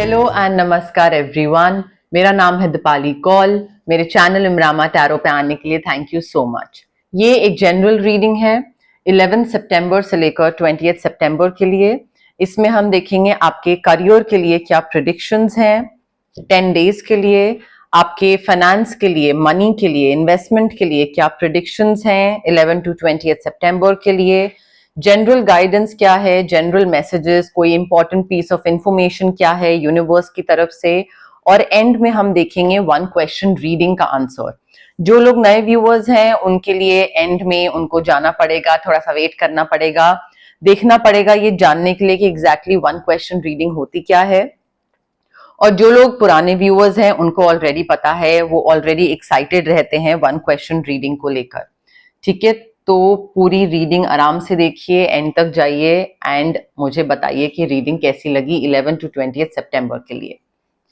Hello and नमस्कार everyone. मेरा नाम है दीपाली कौल। मेरे चैनल इमरामा टैरो पे आने के लिए थैंक यू सो मच। ये एक जनरल रीडिंग है 11 सितंबर से लेकर 20 सितंबर के लिए। इसमें हम देखेंगे आपके करियर के लिए क्या प्रेडिक्शंस हैं 10 डेज के लिए, आपके फाइनेंस के लिए, मनी के लिए, इन्वेस्टमेंट के लिए क्या प्रेडिक्शंस हैं 11 to 20 सितंबर के लिए, जनरल गाइडेंस क्या है, जनरल मैसेजेस, कोई इंपॉर्टेंट पीस ऑफ इंफॉर्मेशन क्या है यूनिवर्स की तरफ से, और एंड में हम देखेंगे 1 क्वेश्चन रीडिंग का आंसर। जो लोग नए व्यूअर्स हैं उनके लिए एंड में उनको जाना पड़ेगा, थोड़ा सा वेट करना पड़ेगा, देखना पड़ेगा ये जानने के लिए कि एग्जैक्टली 1 क्वेश्चन रीडिंग होती क्या है। और जो लोग पुराने व्यूअर्स हैं उनको ऑलरेडी पता है, वो ऑलरेडी एक्साइटेड रहते हैं 1 क्वेश्चन रीडिंग को लेकर। ठीक है, तो पूरी रीडिंग आराम से देखिए, एंड तक जाइए एंड मुझे बताइए कि रीडिंग कैसी लगी 11 to 20 सितंबर के लिए।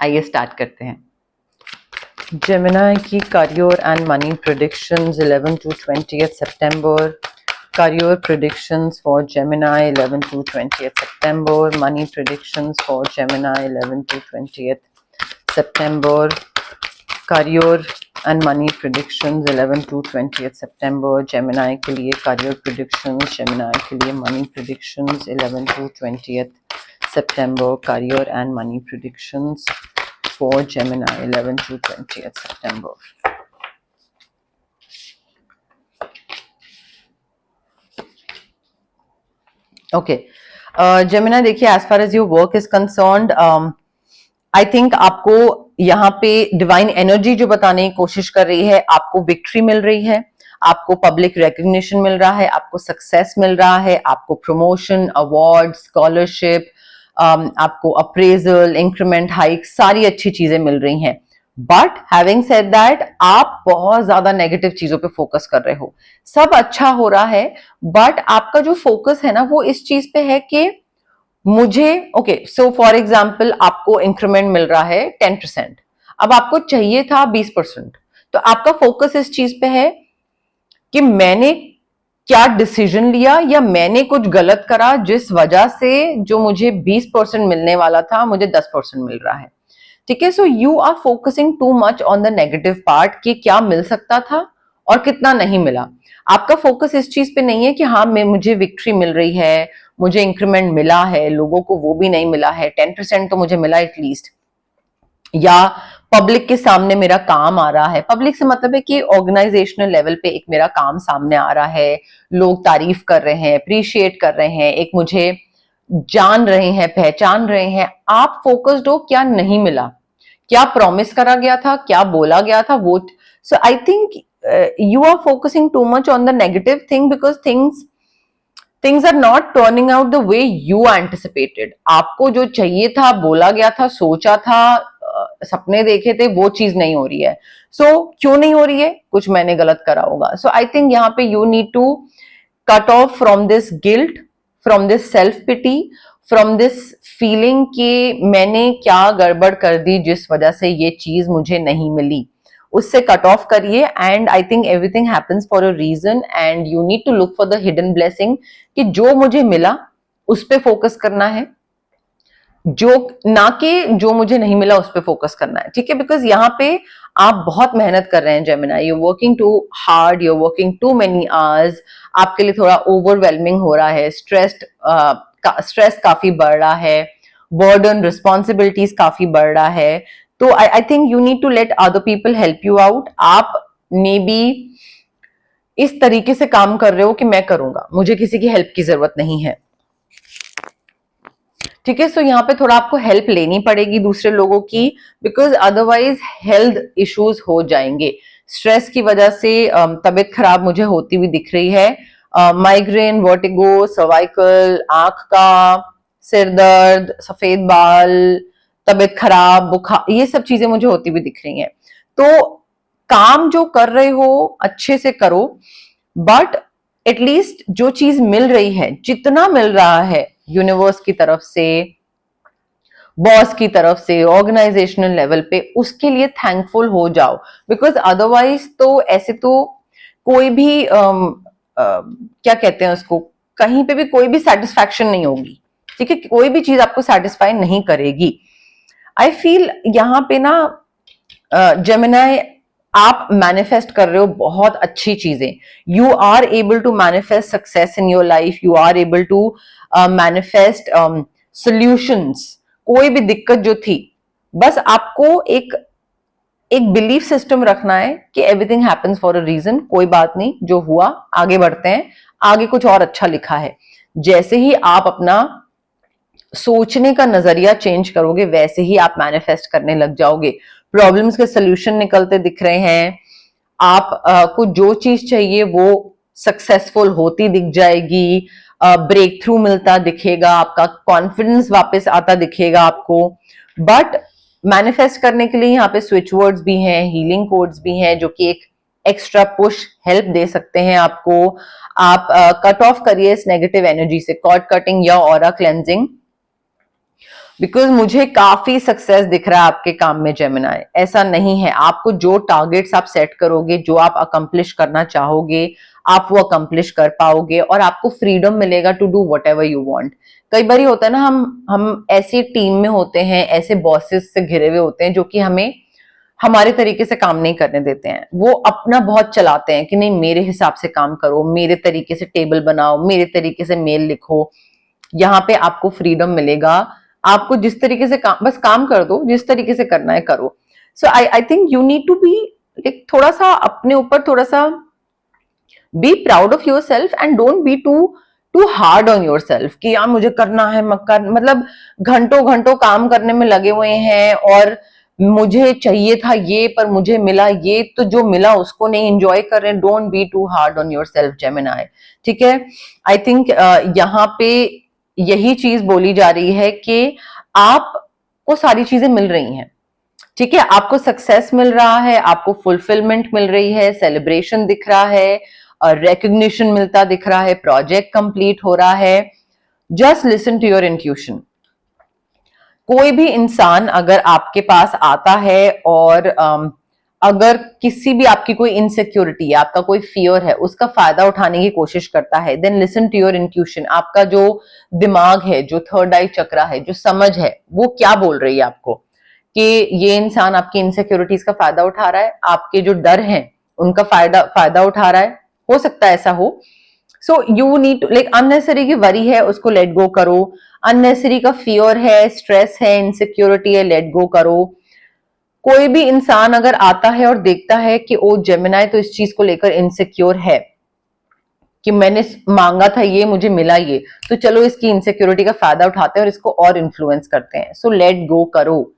आइए स्टार्ट करते हैं। जेमिनी की career and money predictions 11 to 20 सितंबर। Career predictions for Gemini 11 to 20 सितंबर। Money predictions for Gemini 11 to 20 सितंबर। Career and money predictions 11 to 20 सितंबर। जेमिनी के लिए करियर प्रेडिक्शंस, जेमिनी के लिए मनी प्रेडिक्शंस 11 to 20 सितंबर। Career and money predictions for Gemini 11 to 20 सितंबर। ओके जेमिनी, देखिए as far as your work is concerned, I think आपको यहाँ पे डिवाइन एनर्जी जो बताने की कोशिश कर रही है, आपको विक्ट्री मिल रही है, आपको पब्लिक रिकग्निशन मिल रहा है, आपको सक्सेस मिल रहा है, आपको प्रमोशन, अवार्ड, स्कॉलरशिप, आपको अप्रेजल, इंक्रीमेंट, हाइक, सारी अच्छी चीजें मिल रही हैं। बट हैविंग सेड दैट, आप बहुत ज्यादा नेगेटिव चीजों पे फोकस कर रहे हो। सब अच्छा हो रहा है बट आपका जो फोकस है ना वो इस चीज पे है कि मुझे सो फॉर एग्जाम्पल आपको इंक्रीमेंट मिल रहा है 10%, अब आपको चाहिए था 20%, तो आपका फोकस इस चीज पे है कि मैंने क्या डिसीजन लिया या मैंने कुछ गलत करा जिस वजह से जो मुझे 20% मिलने वाला था मुझे 10% मिल रहा है। ठीक है, so you are focusing too much on the negative part कि क्या मिल सकता था और कितना नहीं मिला। आपका फोकस इस चीज पे नहीं है कि हाँ मुझे विक्ट्री मिल रही है, मुझे इंक्रीमेंट मिला है, लोगों को वो भी नहीं मिला है, 10% तो मुझे मिला एटलीस्ट, या पब्लिक के सामने मेरा काम आ रहा है। पब्लिक से मतलब है कि ऑर्गेनाइजेशनल लेवल पे एक मेरा काम सामने आ रहा है, लोग तारीफ कर रहे हैं, अप्रिशिएट कर रहे हैं, एक मुझे जान रहे हैं, पहचान रहे हैं। आप फोकस्ड हो क्या नहीं मिला, क्या प्रॉमिस करा गया था, क्या बोला गया था वो। So I think you are focusing too much on the negative thing because things are not turning out the way you anticipated. आपको जो चाहिए था, बोला गया था, सोचा था, सपने देखे थे, वो चीज नहीं हो रही है। क्यों नहीं हो रही है? कुछ मैंने गलत करा होगा। आई थिंक यहाँ पे you need to cut off from this guilt, from this self pity, from this feeling कि मैंने क्या गड़बड़ कर दी जिस वजह से ये चीज मुझे नहीं मिली। उससे कट ऑफ करिए and I think everything happens for a reason and you need to look for the hidden blessing कि जो मुझे मिला उस पे फोकस करना है, जो ना कि जो मुझे नहीं मिला उस पे फोकस करना है। ठीक है, बिकॉज यहाँ पे आप बहुत मेहनत कर रहे हैं Gemini, you working too hard, you working too many hours, आपके लिए थोड़ा ओवरवेलमिंग हो रहा है, स्ट्रेस काफी बढ़ रहा है, बर्डन, रिस्पॉन्सिबिलिटीज काफी बढ़ रहा है। तो I think you need to let other people help you out. आप मे बी इस तरीके से काम कर रहे हो कि मैं करूंगा, मुझे किसी की हेल्प की जरूरत नहीं है। ठीक है, सो यहाँ पे थोड़ा आपको हेल्प लेनी पड़ेगी दूसरे लोगों की, बिकॉज अदरवाइज हेल्थ इश्यूज हो जाएंगे। स्ट्रेस की वजह से तबीयत खराब मुझे होती हुई दिख रही है, माइग्रेन, वर्टिगो, सर्वाइकल, आंख का, सिर दर्द, सफेद बाल, तबीयत खराब, बुखार, ये सब चीजें मुझे होती हुई दिख रही हैं। तो काम जो कर रहे हो अच्छे से करो, बट एटलीस्ट जो चीज मिल रही है, जितना मिल रहा है यूनिवर्स की तरफ से, बॉस की तरफ से, ऑर्गेनाइजेशनल लेवल पे, उसके लिए थैंकफुल हो जाओ। बिकॉज अदरवाइज तो ऐसे तो कोई भी क्या कहते हैं उसको, कहीं पे भी कोई भी सेटिस्फैक्शन नहीं होगी। ठीक है, कोई भी चीज आपको सेटिस्फाई नहीं करेगी। आई फील यहाँ पे ना जेमिनाई, आप मैनिफेस्ट कर रहे हो बहुत अच्छी चीजें. You are able to manifest success in your life, you are able to manifest solutions. कोई भी दिक्कत जो थी, बस आपको एक बिलीफ सिस्टम रखना है कि everything happens for a reason. कोई बात नहीं, जो हुआ आगे बढ़ते हैं, आगे कुछ और अच्छा लिखा है. जैसे ही आप अपना सोचने का नजरिया चेंज करोगे, वैसे ही आप मैनिफेस्ट करने लग जाओगे. प्रॉब्लम्स के सोल्यूशन निकलते दिख रहे हैं. आप को जो चीज चाहिए वो सक्सेसफुल होती दिख जाएगी. ब्रेक थ्रू मिलता दिखेगा, आपका कॉन्फिडेंस वापस आता दिखेगा आपको. बट मैनिफेस्ट करने के लिए यहाँ पे स्विच वर्ड्स भी हैं, हीलिंग कोड्स भी हैं, जो कि एक एक्स्ट्रा पुश हेल्प दे सकते हैं आपको. आप कट ऑफ करिए इस नेगेटिव एनर्जी से, कॉर्ड कटिंग या ऑरा क्लेंजिंग. बिकॉज मुझे काफी सक्सेस दिख रहा है आपके काम में जेमिनाई. ऐसा नहीं है, आपको जो टारगेट्स आप सेट करोगे, जो आप अकम्प्लिश करना चाहोगे, आप वो अकम्प्लिश कर पाओगे और आपको फ्रीडम मिलेगा to do whatever you want. कई बार होता है ना, हम ऐसी टीम में होते हैं, ऐसे बॉसेस से घिरे हुए होते हैं जो कि हमें हमारे तरीके से काम नहीं करने देते हैं. वो अपना बहुत चलाते हैं कि नहीं, मेरे हिसाब से काम करो, मेरे तरीके से टेबल बनाओ, मेरे तरीके से मेल लिखो. यहाँ पे आपको फ्रीडम मिलेगा. आपको जिस तरीके से बस काम कर दो, जिस तरीके से करना है करो. So I think you need to be like थोड़ा सा अपने ऊपर, थोड़ा सा be proud of yourself and don't be too hard on yourself कि यार मुझे करना है, मतलब घंटों घंटों काम करने में लगे हुए हैं और मुझे चाहिए था ये पर मुझे मिला ये, तो जो मिला उसको नहीं एंजॉय कर रहे हैं. Don't be too hard on yourself Gemini. ठीक है. आई थिंक यहाँ पे यही चीज बोली जा रही है कि आपको सारी चीजें मिल रही हैं. ठीक है, आपको सक्सेस मिल रहा है, आपको फुलफिलमेंट मिल रही है, सेलिब्रेशन दिख रहा है, रिकग्निशन मिलता दिख रहा है, प्रोजेक्ट कंप्लीट हो रहा है. Just listen to your intuition. कोई भी इंसान अगर आपके पास आता है और अगर किसी भी आपकी कोई इनसिक्योरिटी है, आपका कोई फियर है, उसका फायदा उठाने की कोशिश करता है, then listen to your intuition. आपका जो दिमाग है, जो थर्ड आई चक्रा है, जो समझ है, वो क्या बोल रही है आपको कि ये इंसान आपकी इनसिक्योरिटीज का फायदा उठा रहा है, आपके जो डर हैं उनका फायदा उठा रहा है. हो सकता है ऐसा हो. So you need like unnecessary की वरी है, उसको लेट गो करो. अननेसेसरी का फियर है, स्ट्रेस है, इनसिक्योरिटी है, लेट गो करो. कोई भी इंसान अगर आता है और देखता है कि ओ जेमिनाई तो इस चीज को लेकर इनसिक्योर है कि मैंने मांगा था ये, मुझे मिला ये, तो चलो इसकी इनसिक्योरिटी का फायदा उठाते हैं और इसको और इन्फ्लुएंस करते हैं. सो लेट गो करो.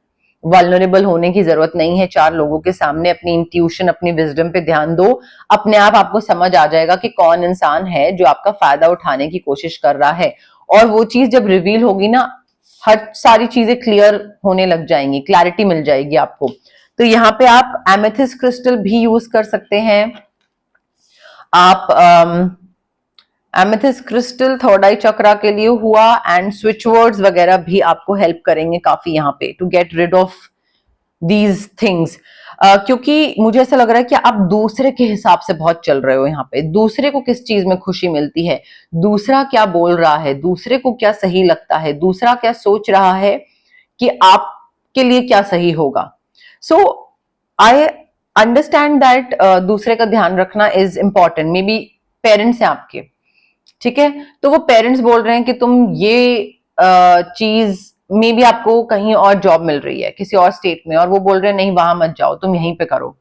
वल्नरेबल होने की जरूरत नहीं है चार लोगों के सामने. अपनी इंट्यूशन, अपनी विजडम पे ध्यान दो. अपने आप आपको समझ आ जाएगा कि कौन इंसान है जो आपका फायदा उठाने की कोशिश कर रहा है. और वो चीज जब रिवील होगी ना, हर सारी चीजें क्लियर होने लग जाएंगी, क्लैरिटी मिल जाएगी आपको. तो यहाँ पे आप एमेथिस्ट क्रिस्टल भी यूज कर सकते हैं. आप एमेथिस्ट क्रिस्टल थर्ड आई चक्रा के लिए हुआ, एंड स्विच वर्ड्स वगैरह भी आपको हेल्प करेंगे काफी यहाँ पे to get rid of these things. क्योंकि मुझे ऐसा लग रहा है कि आप दूसरे के हिसाब से बहुत चल रहे हो यहाँ पे. दूसरे को किस चीज में खुशी मिलती है, दूसरा क्या बोल रहा है, दूसरे को क्या सही लगता है, दूसरा क्या सोच रहा है कि आपके लिए क्या सही होगा. सो आई अंडरस्टैंड दैट दूसरे का ध्यान रखना is important. May be parents हैं आपके, ठीक है, तो वो पेरेंट्स बोल रहे हैं कि तुम ये चीज, मे बी आपको कहीं और जॉब मिल रही है किसी और स्टेट में, और वो बोल रहे हैं नहीं वहां मत जाओ, तुम यहीं पे करो.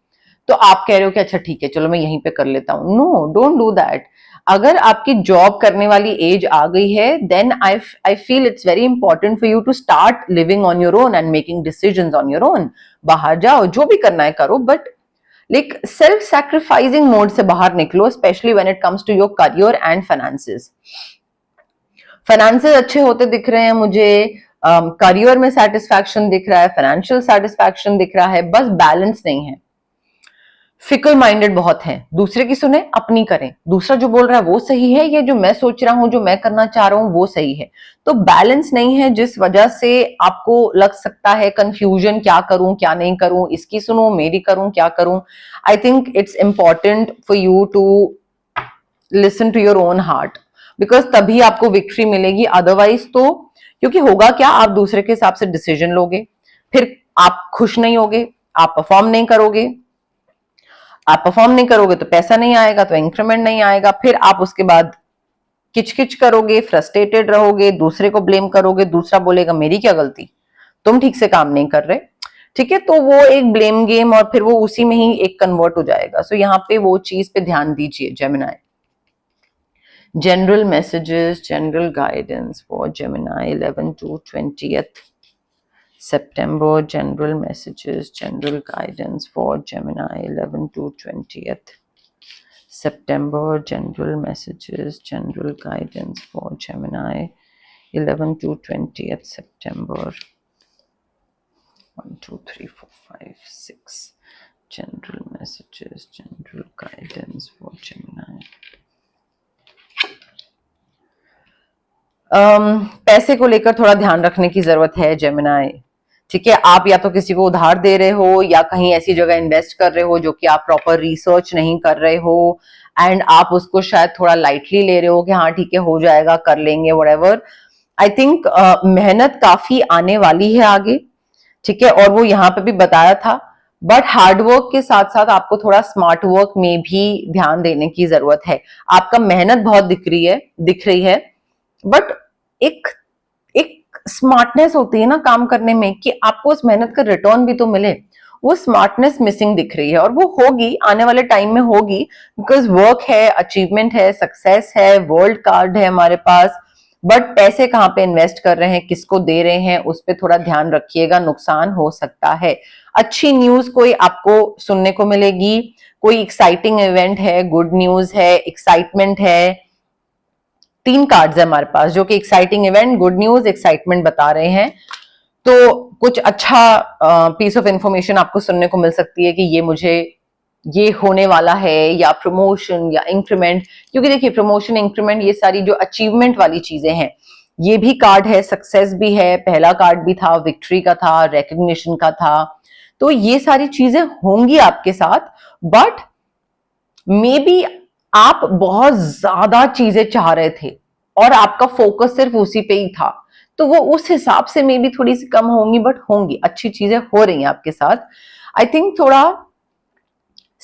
तो आप कह रहे हो कि अच्छा ठीक है चलो मैं यहीं पे कर लेता हूं. No, don't do that. अगर आपकी जॉब करने वाली एज आ गई है, then I feel it's very important for you to start living on your own and making decisions on your own. बाहर जाओ, जो भी करना है करो, but like self sacrificing mode से बाहर निकलो, specially when it comes to your career and finances. Finances अच्छे होते दिख रहे हैं मुझे, करियर में सेटिस्फैक्शन दिख रहा है, फाइनेंशियल सेटिस्फैक्शन दिख रहा है, बस बैलेंस नहीं है. फिकल माइंडेड बहुत है. दूसरे की सुने, अपनी करें. दूसरा जो बोल रहा है वो सही है, या जो मैं सोच रहा हूं, जो मैं करना चाह रहा हूं वो सही है. तो बैलेंस नहीं है, जिस वजह से आपको लग सकता है कंफ्यूजन, क्या करूं क्या नहीं करूं, इसकी सुनो मेरी करूं क्या करूं. I think it's important for you to listen to your own heart, because तभी आपको विक्ट्री मिलेगी. अदरवाइज तो, क्योंकि होगा क्या, आप दूसरे के हिसाब से डिसीजन लोगे, फिर आप खुश नहीं होगे, आप परफॉर्म नहीं करोगे, आप परफॉर्म नहीं करोगे तो पैसा नहीं आएगा, तो इंक्रीमेंट नहीं आएगा, फिर आप उसके बाद किचकिच करोगे, फ्रस्ट्रेटेड रहोगे, दूसरे को ब्लेम करोगे, दूसरा बोलेगा मेरी क्या गलती, तुम ठीक से काम नहीं कर रहे। ठीक है, तो वो एक ब्लेम गेम और फिर वो उसी में ही एक कन्वर्ट हो जाएगा। सो यहाँ पे वो चीज पे ध्यान दीजिए Gemini. General messages, general guidance for Gemini 11 to 20th September. General messages, general guidance for Gemini 11 to 20th September. General messages, general guidance for Gemini 11 to 20th September. 1 2 3 4 5 6 general messages, general guidance for Gemini. पैसे को लेकर थोड़ा ध्यान रखने की जरूरत है Gemini. ठीक है, आप या तो किसी को उधार दे रहे हो या कहीं ऐसी जगह इन्वेस्ट कर रहे हो जो कि आप प्रॉपर रिसर्च नहीं कर रहे हो, एंड आप उसको शायद थोड़ा लाइटली ले रहे हो कि हाँ ठीक है हो जाएगा, कर लेंगे, व्हाटएवर। आई थिंक मेहनत काफी आने वाली है आगे। ठीक है, और वो यहाँ पे भी बताया था, बट हार्डवर्क के साथ साथ आपको थोड़ा स्मार्ट वर्क में भी ध्यान देने की जरूरत है। आपका मेहनत बहुत दिख रही है, बट एक स्मार्टनेस होती है ना काम करने में कि आपको उस मेहनत का रिटर्न भी तो मिले, वो स्मार्टनेस मिसिंग दिख रही है, और वो होगी आने वाले टाइम में होगी, बिकॉज वर्क है, अचीवमेंट है, सक्सेस है, वर्ल्ड कार्ड है हमारे पास, बट पैसे कहाँ पे इन्वेस्ट कर रहे हैं, किसको दे रहे हैं, उस पर थोड़ा ध्यान रखिएगा, नुकसान हो सकता है। अच्छी न्यूज कोई आपको सुनने को मिलेगी, कोई एक्साइटिंग इवेंट है, गुड न्यूज है, एक्साइटमेंट है। 3 कार्ड्स है हमारे पास जो कि exciting event, good news, excitement बता रहे हैं। तो कुछ अच्छा पीस ऑफ इंफॉर्मेशन आपको सुनने को मिल सकती है कि ये होने वाला है, या प्रमोशन या इंक्रीमेंट, क्योंकि देखिए प्रमोशन, इंक्रीमेंट, ये सारी जो अचीवमेंट वाली चीजें हैं, ये भी कार्ड है, सक्सेस भी है, पहला कार्ड भी था, विक्ट्री का था, रिकग्निशन का था, तो ये सारी चीजें होंगी आपके साथ। बट मे बी आप बहुत ज्यादा चीजें चाह रहे थे और आपका फोकस सिर्फ उसी पे ही था, तो वो उस हिसाब से मे बी थोड़ी सी कम होंगी, बट होंगी, अच्छी चीजें हो रही हैं आपके साथ। आई थिंक थोड़ा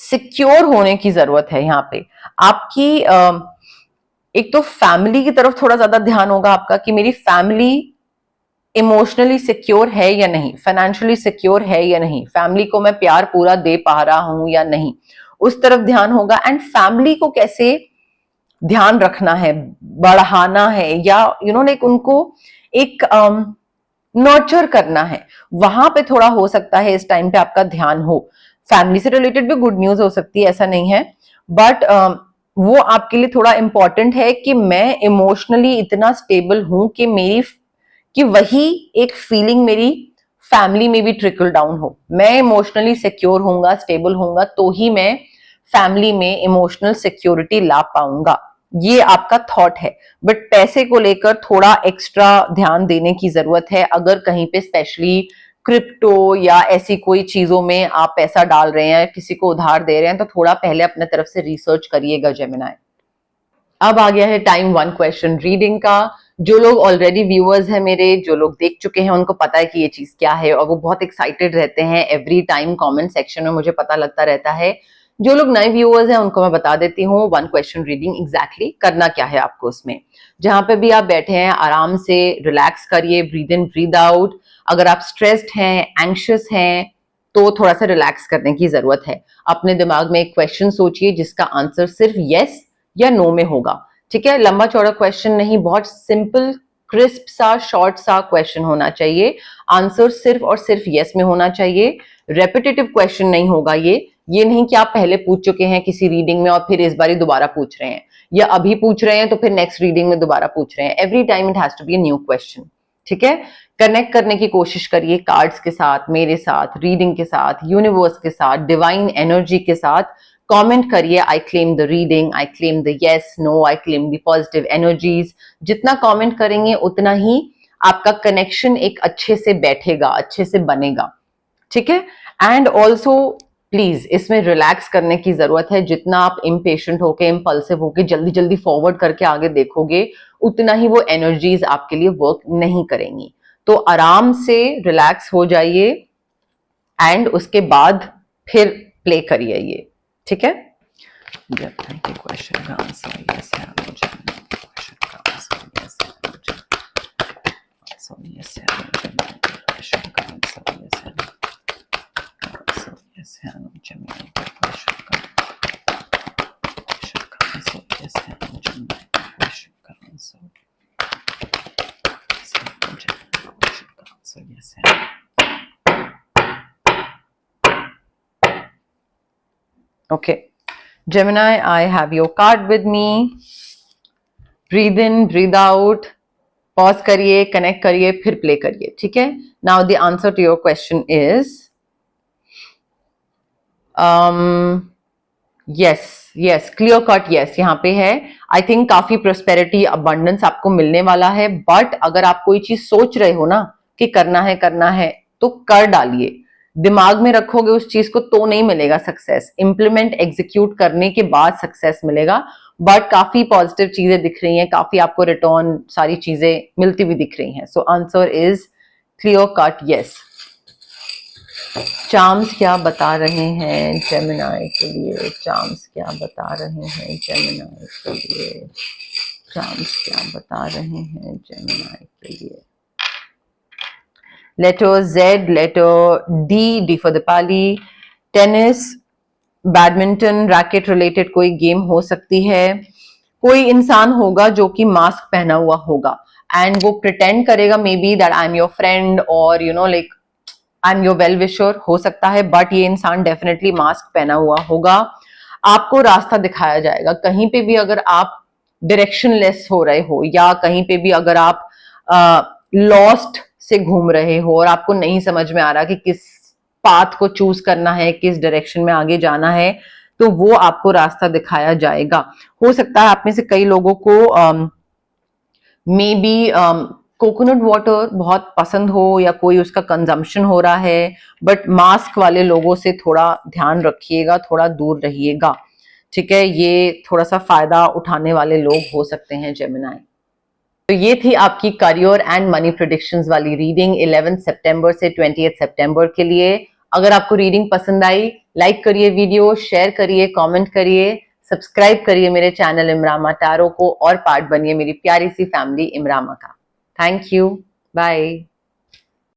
सिक्योर होने की जरूरत है यहाँ पे आपकी। एक तो फैमिली की तरफ थोड़ा ज्यादा ध्यान होगा आपका कि मेरी फैमिली इमोशनली सिक्योर है या नहीं, फाइनेंशियली सिक्योर है या नहीं, फैमिली को मैं प्यार पूरा दे पा रहा हूं या नहीं, उस तरफ ध्यान होगा। एंड फैमिली को कैसे ध्यान रखना है, बढ़ाना है, या लाइक उनको एक नर्चर करना है, वहां पे थोड़ा हो सकता है इस टाइम पे आपका ध्यान हो। फैमिली से रिलेटेड भी गुड न्यूज हो सकती है, ऐसा नहीं है, बट वो आपके लिए थोड़ा इंपॉर्टेंट है कि मैं इमोशनली इतना स्टेबल हूं कि वही एक फीलिंग मेरी फैमिली में भी ट्रिकल डाउन हो। मैं इमोशनली सिक्योर होऊंगा, स्टेबल होऊंगा, तो ही मैं फैमिली में इमोशनल सिक्योरिटी ला पाऊंगा, ये आपका थॉट है। बट पैसे को लेकर थोड़ा एक्स्ट्रा ध्यान देने की जरूरत है। अगर कहीं पे स्पेशली क्रिप्टो या ऐसी कोई चीजों में आप पैसा डाल रहे हैं, किसी को उधार दे रहे हैं, तो थोड़ा पहले अपने तरफ से रिसर्च करिएगा जेमिनाई। अब आ गया है टाइम 1 क्वेश्चन रीडिंग का। जो लोग ऑलरेडी व्यूअर्स हैं मेरे, जो लोग देख चुके हैं, उनको पता है कि ये चीज क्या है, और वो बहुत एक्साइटेड रहते हैं एवरी टाइम कमेंट सेक्शन में, मुझे पता लगता रहता है। जो लोग नए व्यूअर्स हैं उनको मैं बता देती हूँ 1 क्वेश्चन रीडिंग एग्जैक्टली करना क्या है आपको उसमें। जहां पे भी आप बैठे हैं आराम से रिलैक्स करिए, ब्रीद इन ब्रीद आउट। अगर आप स्ट्रेस्ड हैं, एंग्शियस हैं, तो थोड़ा सा रिलैक्स करने की जरूरत है। अपने दिमाग में एक क्वेश्चन सोचिए जिसका आंसर सिर्फ यस या नो में होगा। ठीक है, लंबा चौड़ा क्वेश्चन नहीं, बहुत सिंपल, क्रिस्प सा, शॉर्ट सा क्वेश्चन होना चाहिए। आंसर सिर्फ और सिर्फ यस में होना चाहिए। रेपिटेटिव क्वेश्चन नहीं होगा ये नहीं कि आप पहले पूछ चुके हैं किसी रीडिंग में और फिर इस बारी दोबारा पूछ रहे हैं, या अभी पूछ रहे हैं तो फिर नेक्स्ट रीडिंग में दोबारा पूछ रहे हैं। Every time it has to be a new question. ठीक है, कनेक्ट करने की कोशिश करिए कार्ड्स के साथ, मेरे साथ, रीडिंग के साथ, यूनिवर्स के साथ, डिवाइन एनर्जी के साथ। कमेंट करिए I claim the reading, I claim the yes, no, I claim the positive energies. जितना कमेंट करेंगे उतना ही आपका कनेक्शन एक अच्छे से बैठेगा, अच्छे से बनेगा। ठीक है, एंड ऑल्सो प्लीज इसमें रिलैक्स करने की जरूरत है। जितना आप इम्पेशेंट होके, इम्पल्सिव होके जल्दी जल्दी फॉरवर्ड करके आगे देखोगे, उतना ही वो एनर्जीज आपके लिए वर्क नहीं करेंगी। तो आराम से रिलैक्स हो जाइए एंड उसके बाद फिर प्ले करिए ये, ठीक है? क्वेश्चन का आंसर यस है, क्वेश्चन का आंसर यस है, यस है, क्वेश्चन का आंसर यस है, यस है, क्वेश्चन का आंसर यस है, क्वेश्चन का आंसर yes है। Okay, Gemini, I have your card with me. Breathe in, breathe out. Pause करिए, connect करिए, फिर play करिए, ठीक है? Now the answer to your question is yes, clear cut yes यहाँ पे है। I think काफी prosperity, abundance आपको मिलने वाला है, but अगर आप कोई चीज सोच रहे हो ना कि करना है तो कर डालिए। दिमाग में रखोगे उस चीज को तो नहीं मिलेगा सक्सेस। इम्प्लीमेंट एग्जीक्यूट करने के बाद सक्सेस मिलेगा, बट काफी पॉजिटिव चीजें दिख रही हैं, काफी आपको रिटर्न सारी चीजें मिलती हुई दिख रही हैं। So answer is clear cut yes. Charms क्या बता रहे हैं जेमिनी के लिए? चार्म्स क्या बता रहे हैं जेमिनी के लिए? चार्म्स क्या बता रहे हैं जेमिनी के लिए? Letter Z, letter D for Dipali. Tennis, badminton, racket related कोई गेम हो सकती है। कोई इंसान होगा जो कि मास्क पहना हुआ होगा एंड वो प्रिटेंड करेगा maybe that I am your friend और you know like I am your well wisher, हो सकता है, बट ये इंसान डेफिनेटली मास्क पहना हुआ होगा। आपको रास्ता दिखाया जाएगा। कहीं पे भी अगर आप डायरेक्शनलेस हो रहे हो या कहीं पे भी अगर आप लॉस्ट से घूम रहे हो और आपको नहीं समझ में आ रहा कि किस पाथ को चूज करना है, किस डायरेक्शन में आगे जाना है, तो वो आपको रास्ता दिखाया जाएगा। हो सकता है आप में से कई लोगों को मे बी कोकोनट वाटर बहुत पसंद हो या कोई उसका कंजम्पशन हो रहा है, बट मास्क वाले लोगों से थोड़ा ध्यान रखिएगा, थोड़ा दूर रहिएगा, ठीक है? ये थोड़ा सा फायदा उठाने वाले लोग हो सकते हैं जेमिनी। तो ये थी आपकी करियर एंड मनी प्रेडिक्शंस वाली रीडिंग 11 सितंबर से 28 सितंबर के लिए। अगर आपको रीडिंग पसंद आई, लाइक करिए वीडियो, शेयर करिए, कमेंट करिए, सब्सक्राइब करिए मेरे चैनल इमरामा टैरो को और पार्ट बनिए मेरी प्यारी सी फैमिली इमरामा का। Thank you, bye.